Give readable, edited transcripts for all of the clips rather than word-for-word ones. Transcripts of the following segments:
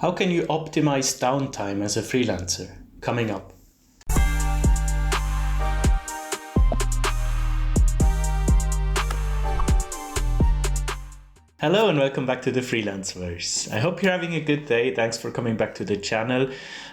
How can you optimize downtime as a freelancer? Coming up. Hello and welcome back to the Freelanceverse. I hope you're having a good day. Thanks for coming back to the channel.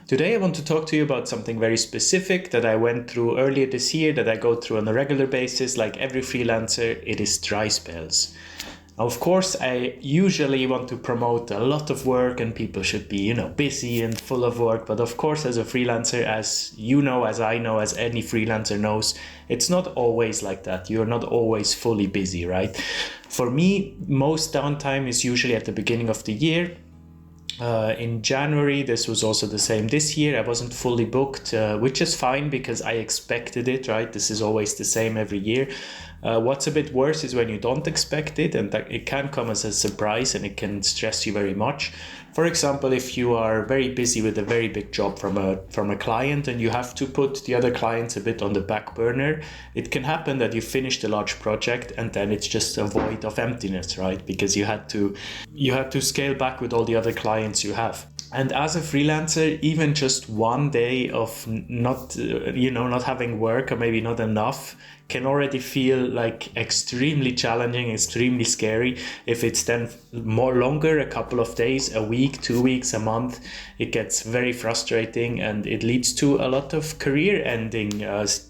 Today I want to talk to you about something very specific that I went through earlier this year, that I go through on a regular basis. Like every freelancer, it is dry spells. Of course, I usually want to promote a lot of work and people should be, busy and full of work. But of course, as a freelancer, as you know, as I know, as any freelancer knows, it's not always like that. You're not always fully busy, right? For me, most downtime is usually at the beginning of the year. In January, this was also the same this year. I wasn't fully booked, which is fine because I expected it, right? This is always the same every year. What's a bit worse is when you don't expect it, and that it can come as a surprise and it can stress you very much. For example, if you are very busy with a very big job from a client and you have to put the other clients a bit on the back burner, it can happen that you finished a large project and then it's just a void of emptiness, right? Because you had to scale back with all the other clients you have. And as a freelancer, even just one day of not having work or maybe not enough can already feel like extremely challenging, extremely scary. If it's then more longer, a couple of days, a week, 2 weeks, a month, it gets very frustrating and it leads to a lot of career-ending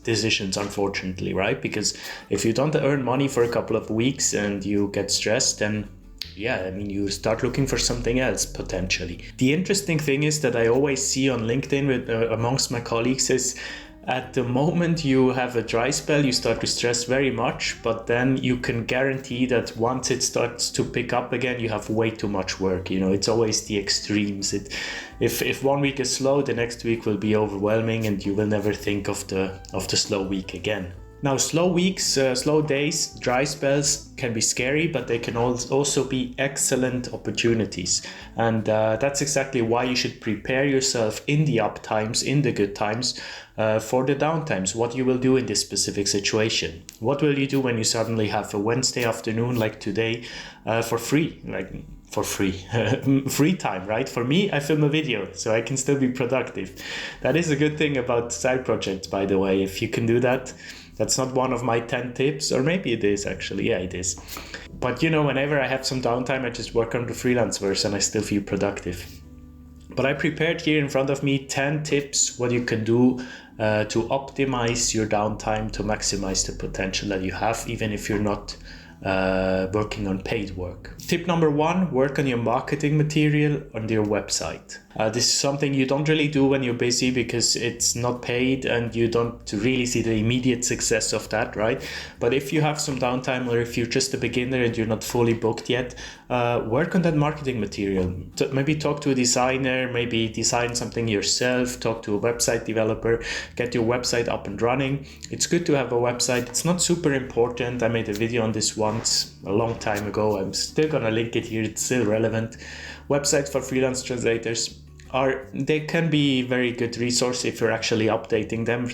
decisions, unfortunately, right? Because if you don't earn money for a couple of weeks and you get stressed, then you start looking for something else potentially. The interesting thing is that I always see on LinkedIn amongst my colleagues is at the moment you have a dry spell, you start to stress very much, but then you can guarantee that once it starts to pick up again, you have way too much work. It's always the extremes. If 1 week is slow, the next week will be overwhelming and you will never think of the slow week again. Now, slow weeks, slow days, dry spells can be scary, but they can also be excellent opportunities. And that's exactly why you should prepare yourself in the up times, in the good times, for the down times, what you will do in this specific situation. What will you do when you suddenly have a Wednesday afternoon like today for free? Free time, right? For me, I film a video, so I can still be productive. That is a good thing about side projects, by the way. If you can do that, that's not one of my 10 tips, or maybe it is actually. Yeah, it is. But whenever I have some downtime, I just work on the Freelanceverse and I still feel productive. But I prepared here in front of me 10 tips what you can do to optimize your downtime, to maximize the potential that you have, even if you're not working on paid work. Tip number 1, work on your marketing material on your website. This is something you don't really do when you're busy because it's not paid and you don't really see the immediate success of that, right? But if you have some downtime or if you're just a beginner and you're not fully booked yet, work on that marketing material. Maybe talk to a designer, maybe design something yourself, talk to a website developer, get your website up and running. It's good to have a website. It's not super important. I made a video on this once a long time ago. I'm still gonna link it here. It's still relevant. Websites for freelance translators they can be very good resource if you're actually updating them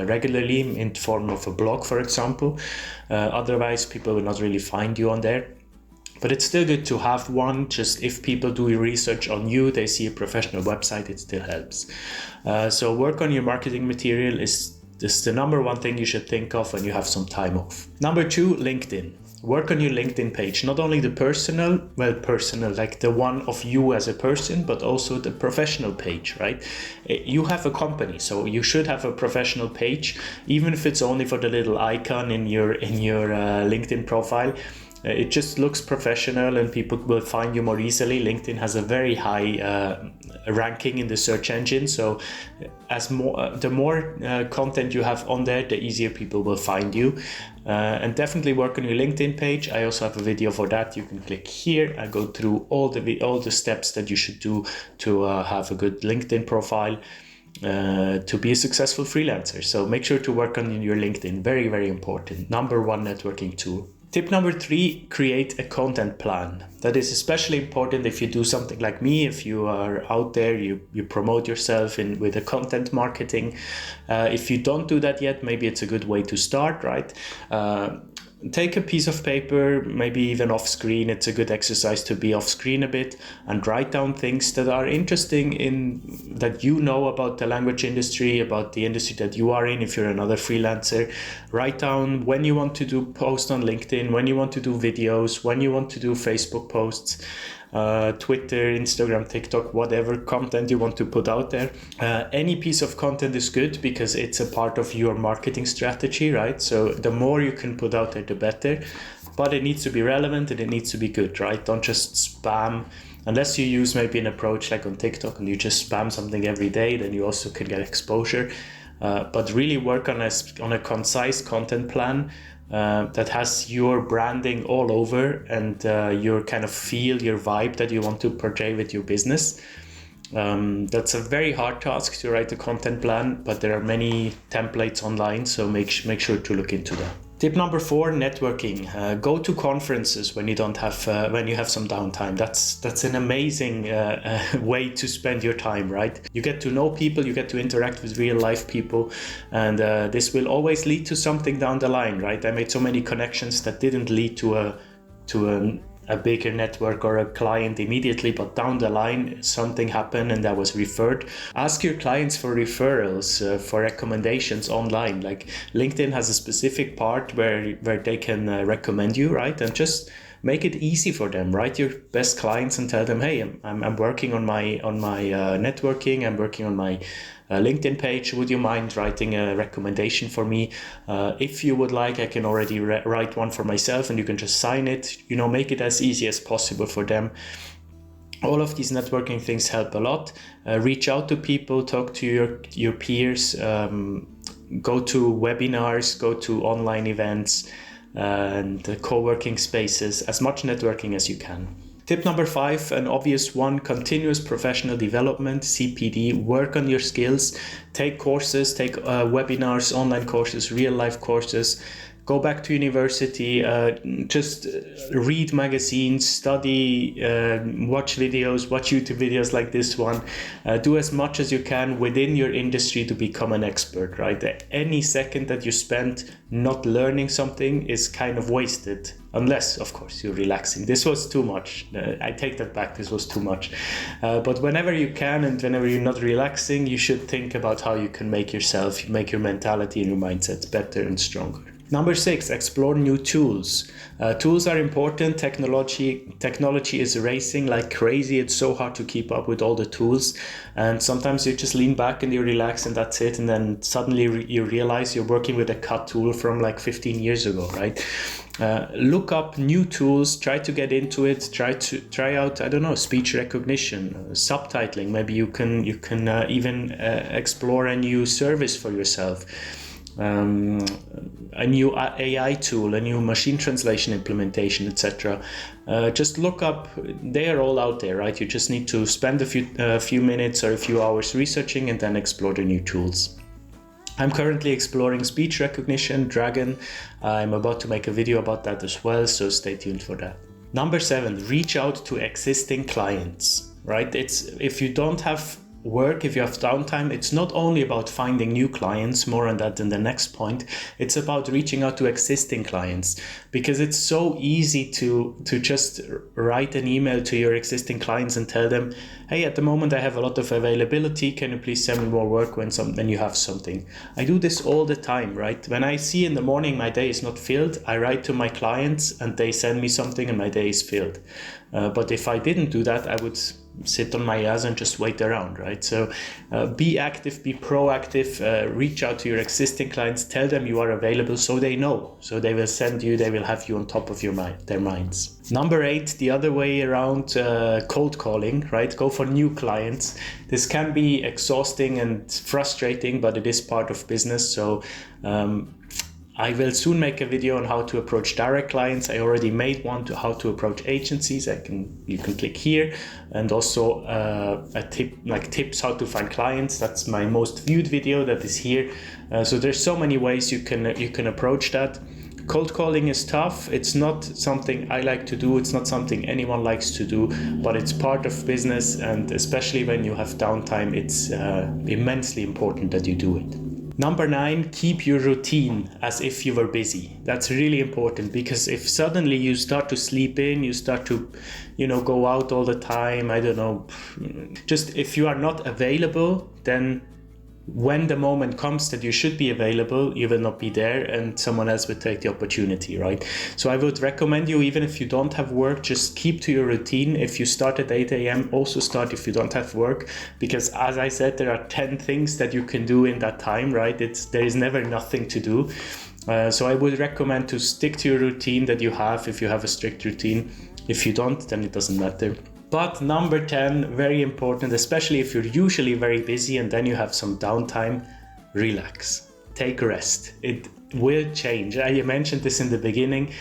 regularly in form of a blog, for example. Otherwise, people will not really find you on there. But it's still good to have one. Just if people do research on you, they see a professional website, it still helps. So work on your marketing material is the number one thing you should think of when you have some time off. Number 2, LinkedIn. Work on your LinkedIn page, not only the personal, like the one of you as a person, but also the professional page, right? You have a company, so you should have a professional page, even if it's only for the little icon in your LinkedIn profile. It just looks professional and people will find you more easily. LinkedIn has a very high ranking in the search engine. So the more content you have on there, the easier people will find you. And definitely work on your LinkedIn page. I also have a video for that. You can click here and go through all the steps that you should do to have a good LinkedIn profile. To be a successful freelancer. So make sure to work on your LinkedIn. Very, very important. Number 1 networking tool. Tip number 3, create a content plan. That is especially important if you do something like me, if you are out there, you promote yourself with a content marketing. If you don't do that yet, maybe it's a good way to start, right? take a piece of paper, maybe even off screen. It's a good exercise to be off screen a bit and write down things that are interesting that you know about the language industry, about the industry that you are in. If you're another freelancer, write down when you want to do post on LinkedIn, when you want to do videos, when you want to do Facebook posts, Twitter, Instagram, TikTok, whatever content you want to put out there. Any piece of content is good because it's a part of your marketing strategy, right? So the more you can put out there, the better. But it needs to be relevant and it needs to be good, right? Don't just spam. Unless you use maybe an approach like on TikTok and you just spam something every day, then you also can get exposure. But really work on a concise content plan that has your branding all over and your kind of feel, your vibe that you want to portray with your business. That's a very hard task to write a content plan, but there are many templates online, so make sure to look into that. Tip number 4, networking. Go to conferences when you don't have when you have some downtime. That's an amazing way to spend your time, right? You get to know people, you get to interact with real life people, and this will always lead to something down the line, right? I made so many connections that didn't lead to a bigger network or a client immediately, but down the line something happened and that was referred. Ask your clients for referrals, for recommendations online. Like LinkedIn has a specific part where they can recommend you, right? And just make it easy for them. Write your best clients and tell them, hey, I'm working on my networking, I'm working on my LinkedIn page. Would you mind writing a recommendation for me? If you would like, I can already write one for myself and you can just sign it. Make it as easy as possible for them. All of these networking things help a lot. Reach out to people, talk to your peers, go to webinars, go to online events and co-working spaces, as much networking as you can. Tip number 5, an obvious one, continuous professional development, CPD. Work on your skills, take courses, take webinars, online courses, real life courses. Go back to university, just read magazines, study, watch videos, watch YouTube videos like this one. Do as much as you can within your industry to become an expert, right? Any second that you spend not learning something is kind of wasted, unless, of course, you're relaxing. This was too much. I take that back, this was too much. But whenever you can and whenever you're not relaxing, you should think about how you can make your mentality and your mindset better and stronger. Number 6, explore new tools. Tools are important. Technology is racing like crazy. It's so hard to keep up with all the tools. And sometimes you just lean back and you relax and that's it. And then suddenly you realize you're working with a cut tool from like 15 years ago, right? Look up new tools, try to get into it, try out, I don't know, speech recognition, subtitling. Maybe you can even explore a new service for yourself. A new AI tool, a new machine translation implementation, etc. Just look up, they are all out there, right? You just need to spend a few minutes or a few hours researching and then explore the new tools. I'm currently exploring speech recognition, Dragon. I'm about to make a video about that as well, so stay tuned for that. Number 7, reach out to existing clients, right? If you don't have work, if you have downtime, it's not only about finding new clients, more on that in the next point. It's about reaching out to existing clients, because it's so easy to just write an email to your existing clients and tell them, hey, at the moment I have a lot of availability, can you please send me more work when you have something. I do this all the time, right? When I see in the morning my day is not filled, I write to my clients and they send me something and my day is filled. But if I didn't do that, I would sit on my ass and just wait around, right? So be active, be proactive, reach out to your existing clients, tell them you are available so they know, so they will send you, they will have you on top of their minds. Number 8, the other way around, cold calling, right? Go for new clients. This can be exhausting and frustrating, but it is part of business. So I will soon make a video on how to approach direct clients. I already made one to how to approach agencies. You can click here, and also a tip, like tips how to find clients. That's my most viewed video that is here. So there's so many ways you can approach that. Cold calling is tough. It's not something I like to do. It's not something anyone likes to do, but it's part of business, and especially when you have downtime, it's immensely important that you do it. Number 9, keep your routine as if you were busy. That's really important, because if suddenly you start to sleep in, you start to, go out all the time, I don't know, just if you are not available, then when the moment comes that you should be available, you will not be there and someone else will take the opportunity, right? So I would recommend you, even if you don't have work, just keep to your routine. If you start at 8 a.m., also start if you don't have work, because as I said, there are 10 things that you can do in that time, right? There is never nothing to do. So I would recommend to stick to your routine that you have, if you have a strict routine. If you don't, then it doesn't matter. But number 10, very important, especially if you're usually very busy and then you have some downtime, relax, take a rest. It will change. I mentioned this in the beginning.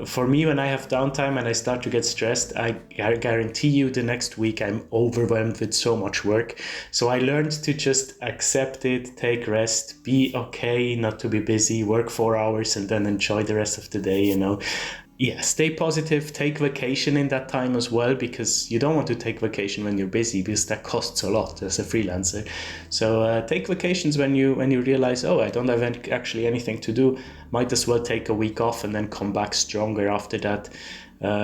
For me, when I have downtime and I start to get stressed, I guarantee you the next week I'm overwhelmed with so much work. So I learned to just accept it, take rest, be okay not to be busy, work 4 hours and then enjoy the rest of the day, Yeah, stay positive, take vacation in that time as well, because you don't want to take vacation when you're busy, because that costs a lot as a freelancer. So take vacations when you realize, oh, I don't have actually anything to do. Might as well take a week off and then come back stronger after that.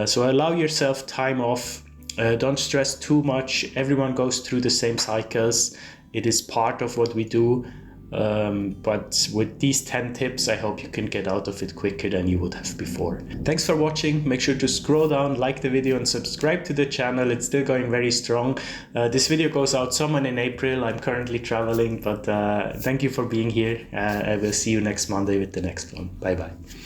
So allow yourself time off. Don't stress too much. Everyone goes through the same cycles. It is part of what we do. But with these 10 tips, I hope you can get out of it quicker than you would have before. Thanks for watching. Make sure to scroll down, like the video and subscribe to the channel. It's still going very strong. This video goes out somewhere in April. I'm currently traveling, but thank you for being here. I will see you next Monday with the next one. Bye bye.